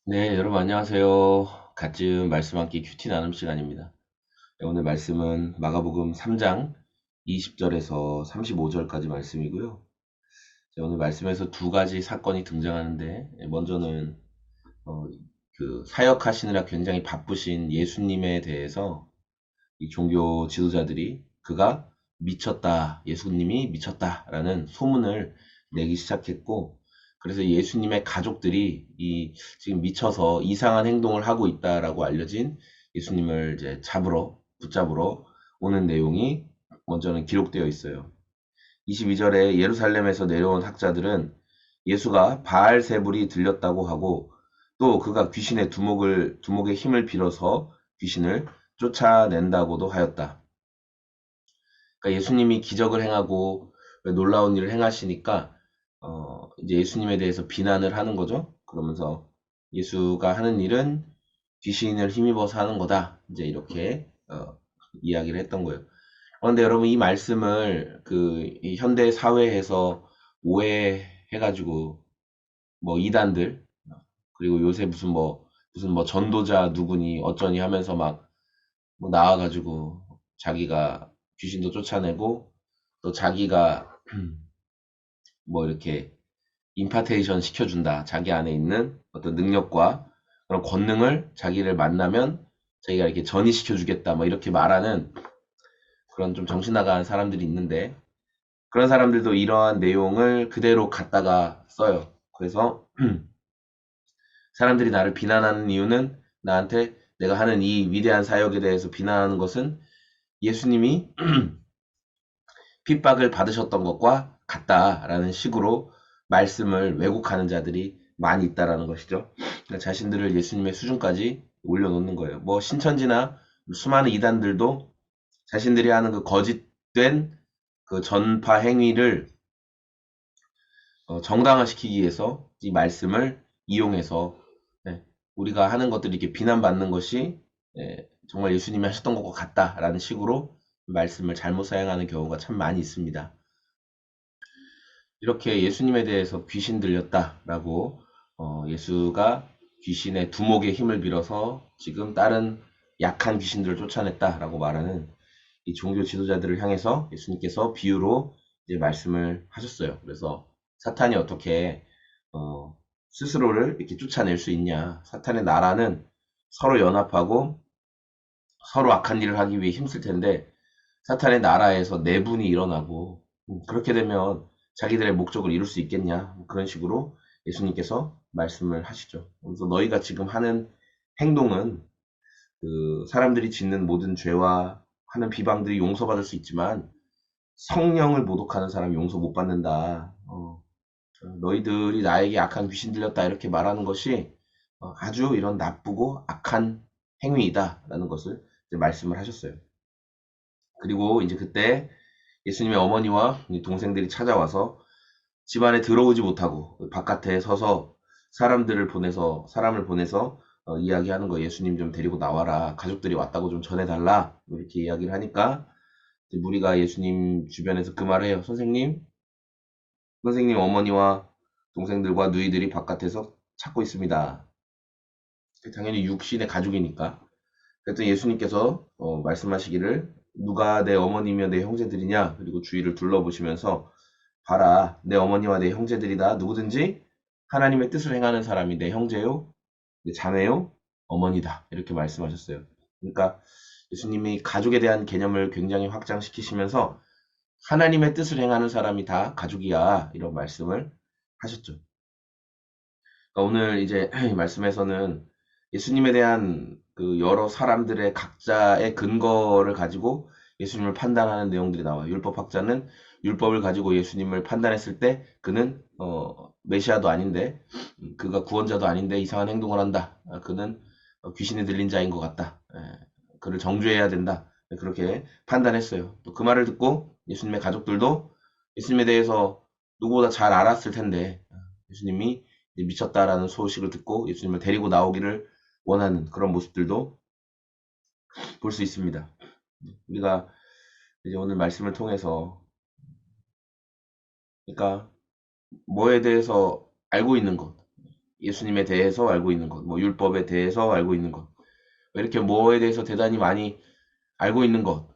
네, 여러분 안녕하세요. 같은 말씀 함께 큐티 나눔 시간입니다. 네, 오늘 말씀은 마가복음 3장 20절에서 35절까지 말씀이고요. 오늘 말씀에서 두 가지 사건이 등장하는데, 먼저는 어, 그 사역하시느라 굉장히 바쁘신 예수님에 대해서 이 종교 지도자들이 그가 미쳤다, 예수님이 미쳤다라는 소문을 내기 시작했고, 그래서 예수님의 가족들이 이 지금 미쳐서 이상한 행동을 하고 있다라고 알려진 예수님을 이제 붙잡으러 오는 내용이 먼저는 기록되어 있어요. 22절에 예루살렘에서 내려온 학자들은 예수가 바알세불이 들렸다고 하고 또 그가 귀신의 두목의 힘을 빌어서 귀신을 쫓아낸다고도 하였다. 그러니까 예수님이 기적을 행하고 놀라운 일을 행하시니까 이제 예수님에 대해서 비난을 하는 거죠. 그러면서 예수가 하는 일은 귀신을 힘입어서 하는 거다. 이제 이렇게 이야기를 했던 거예요. 그런데 여러분 이 말씀을 이 현대 사회에서 오해해가지고 뭐 이단들 그리고 요새 무슨 뭐 전도자 누구니 어쩌니 하면서 막 뭐 나와가지고 자기가 귀신도 쫓아내고 또 자기가 뭐 이렇게 임파테이션 시켜준다. 자기 안에 있는 어떤 능력과 그런 권능을 자기를 만나면 자기가 이렇게 전이시켜 주겠다. 뭐 이렇게 말하는 그런 좀 정신 나간 사람들이 있는데 그런 사람들도 이러한 내용을 그대로 갖다가 써요. 그래서 사람들이 나를 비난하는 이유는 나한테 내가 하는 이 위대한 사역에 대해서 비난하는 것은 예수님이 핍박을 받으셨던 것과 같다라는 식으로 말씀을 왜곡하는 자들이 많이 있다라는 것이죠. 그러니까 자신들을 예수님의 수준까지 올려놓는 거예요. 뭐 신천지나 수많은 이단들도 자신들이 하는 그 거짓된 그 전파 행위를 정당화시키기 위해서 이 말씀을 이용해서 네, 우리가 하는 것들이 이렇게 비난받는 것이 정말 예수님이 하셨던 것과 같다라는 식으로 말씀을 잘못 사용하는 경우가 참 많이 있습니다. 이렇게 예수님에 대해서 귀신 들렸다라고 예수가 귀신의 두목의 힘을 빌어서 지금 다른 약한 귀신들을 쫓아냈다라고 말하는 이 종교 지도자들을 향해서 예수님께서 비유로 이제 말씀을 하셨어요. 그래서 사탄이 어떻게 어, 스스로를 이렇게 쫓아낼 수 있냐? 사탄의 나라는 서로 연합하고 서로 악한 일을 하기 위해 힘쓸 텐데 사탄의 나라에서 내분이 일어나고 그렇게 되면 자기들의 목적을 이룰 수 있겠냐 그런 식으로 예수님께서 말씀을 하시죠. 그래서 너희가 지금 하는 행동은 그 사람들이 짓는 모든 죄와 하는 비방들이 용서받을 수 있지만 성령을 모독하는 사람 용서 못 받는다. 너희들이 나에게 악한 귀신 들렸다 이렇게 말하는 것이 아주 이런 나쁘고 악한 행위이다라는 것을 이제 말씀을 하셨어요. 그리고 이제 그때 예수님의 어머니와 동생들이 찾아와서 집 안에 들어오지 못하고 바깥에 서서 사람을 보내서 이야기하는 거 예수님 좀 데리고 나와라. 가족들이 왔다고 좀 전해달라. 뭐 이렇게 이야기를 하니까 무리가 예수님 주변에서 그 말을 해요. 선생님 어머니와 동생들과 누이들이 바깥에서 찾고 있습니다. 당연히 육신의 가족이니까. 그랬더니 예수님께서 말씀하시기를 누가 내 어머니며 내 형제들이냐 그리고 주위를 둘러보시면서 봐라 내 어머니와 내 형제들이다 누구든지 하나님의 뜻을 행하는 사람이 내 형제요 내 자매요 어머니다 이렇게 말씀하셨어요. 그러니까 예수님이 가족에 대한 개념을 굉장히 확장시키시면서 하나님의 뜻을 행하는 사람이 다 가족이야 이런 말씀을 하셨죠. 그러니까 오늘 이제 이 말씀에서는 예수님에 대한 그 여러 사람들의 각자의 근거를 가지고 예수님을 판단하는 내용들이 나와요. 율법학자는 율법을 가지고 예수님을 판단했을 때 그는 메시아도 아닌데 그가 구원자도 아닌데 이상한 행동을 한다. 그는 귀신에 들린 자인 것 같다. 그를 정죄해야 된다. 그렇게 판단했어요. 또 그 말을 듣고 예수님의 가족들도 예수님에 대해서 누구보다 잘 알았을 텐데 예수님이 미쳤다라는 소식을 듣고 예수님을 데리고 나오기를 원하는 그런 모습들도 볼 수 있습니다. 우리가 이제 오늘 말씀을 통해서 그러니까 뭐에 대해서 알고 있는 것, 예수님에 대해서 알고 있는 것, 뭐 율법에 대해서 알고 있는 것, 이렇게 뭐에 대해서 대단히 많이 알고 있는 것,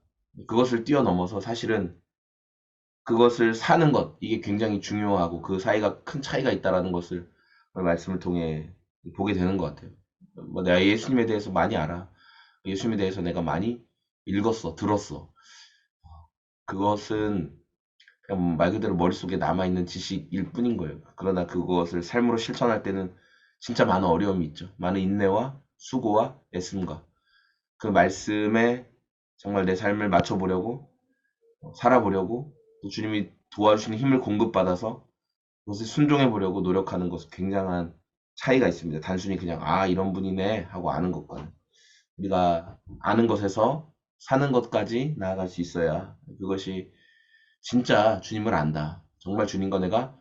그것을 뛰어넘어서 사실은 그것을 사는 것, 이게 굉장히 중요하고 그 사이가 큰 차이가 있다라는 것을 오늘 말씀을 통해 보게 되는 것 같아요. 뭐 내가 예수님에 대해서 많이 알아. 예수님에 대해서 내가 많이 읽었어, 들었어. 그것은 그냥 말 그대로 머릿속에 남아있는 지식일 뿐인 거예요. 그러나 그것을 삶으로 실천할 때는 진짜 많은 어려움이 있죠. 많은 인내와 수고와 애씀과 그 말씀에 정말 내 삶을 맞춰보려고 살아보려고 또 주님이 도와주시는 힘을 공급받아서 그것을 순종해 보려고 노력하는 것은 굉장한 차이가 있습니다. 단순히 그냥 아 이런 분이네 하고 아는 것과는 우리가 아는 것에서 사는 것까지 나아갈 수 있어야 그것이 진짜 주님을 안다. 정말 주님과 내가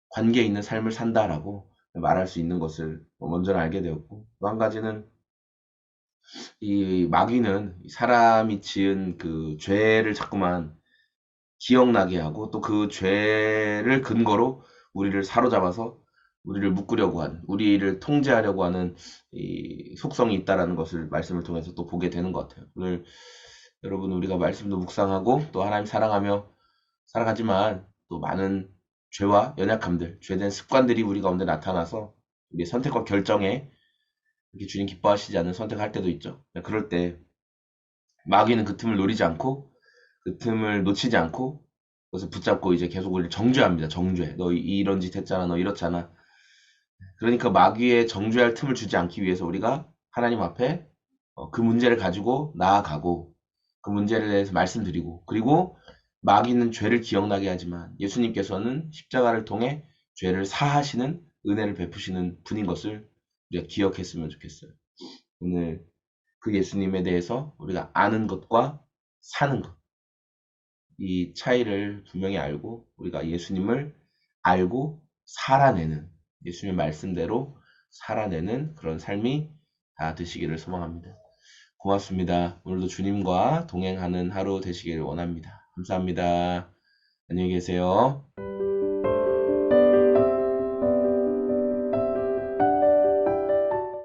관계 있는 삶을 산다라고 말할 수 있는 것을 먼저 알게 되었고 또 한 가지는 이 마귀는 사람이 지은 그 죄를 자꾸만 기억나게 하고 또 그 죄를 근거로 우리를 사로잡아서 우리를 묶으려고 하는, 우리를 통제하려고 하는 이 속성이 있다라는 것을 말씀을 통해서 또 보게 되는 것 같아요. 오늘 여러분 우리가 말씀도 묵상하고 또 하나님 사랑하며 살아가지만 또 많은 죄와 연약함들, 죄된 습관들이 우리 가운데 나타나서 우리의 선택과 결정에 이렇게 주님 기뻐하시지 않는 선택할 때도 있죠. 그럴 때 마귀는 그 틈을 노리지 않고 그 틈을 놓치지 않고 그것을 붙잡고 이제 계속 우리를 정죄합니다. 정죄. 너 이런 짓 했잖아. 너 이렇잖아. 그러니까 마귀의 정죄할 틈을 주지 않기 위해서 우리가 하나님 앞에 그 문제를 가지고 나아가고 그 문제를 대해서 말씀드리고 그리고 마귀는 죄를 기억나게 하지만 예수님께서는 십자가를 통해 죄를 사하시는 은혜를 베푸시는 분인 것을 우리가 기억했으면 좋겠어요. 오늘 그 예수님에 대해서 우리가 아는 것과 사는 것, 이 차이를 분명히 알고 우리가 예수님을 알고 살아내는 예수님의 말씀대로 살아내는 그런 삶이 다 되시기를 소망합니다. 고맙습니다. 오늘도 주님과 동행하는 하루 되시기를 원합니다. 감사합니다. 안녕히 계세요.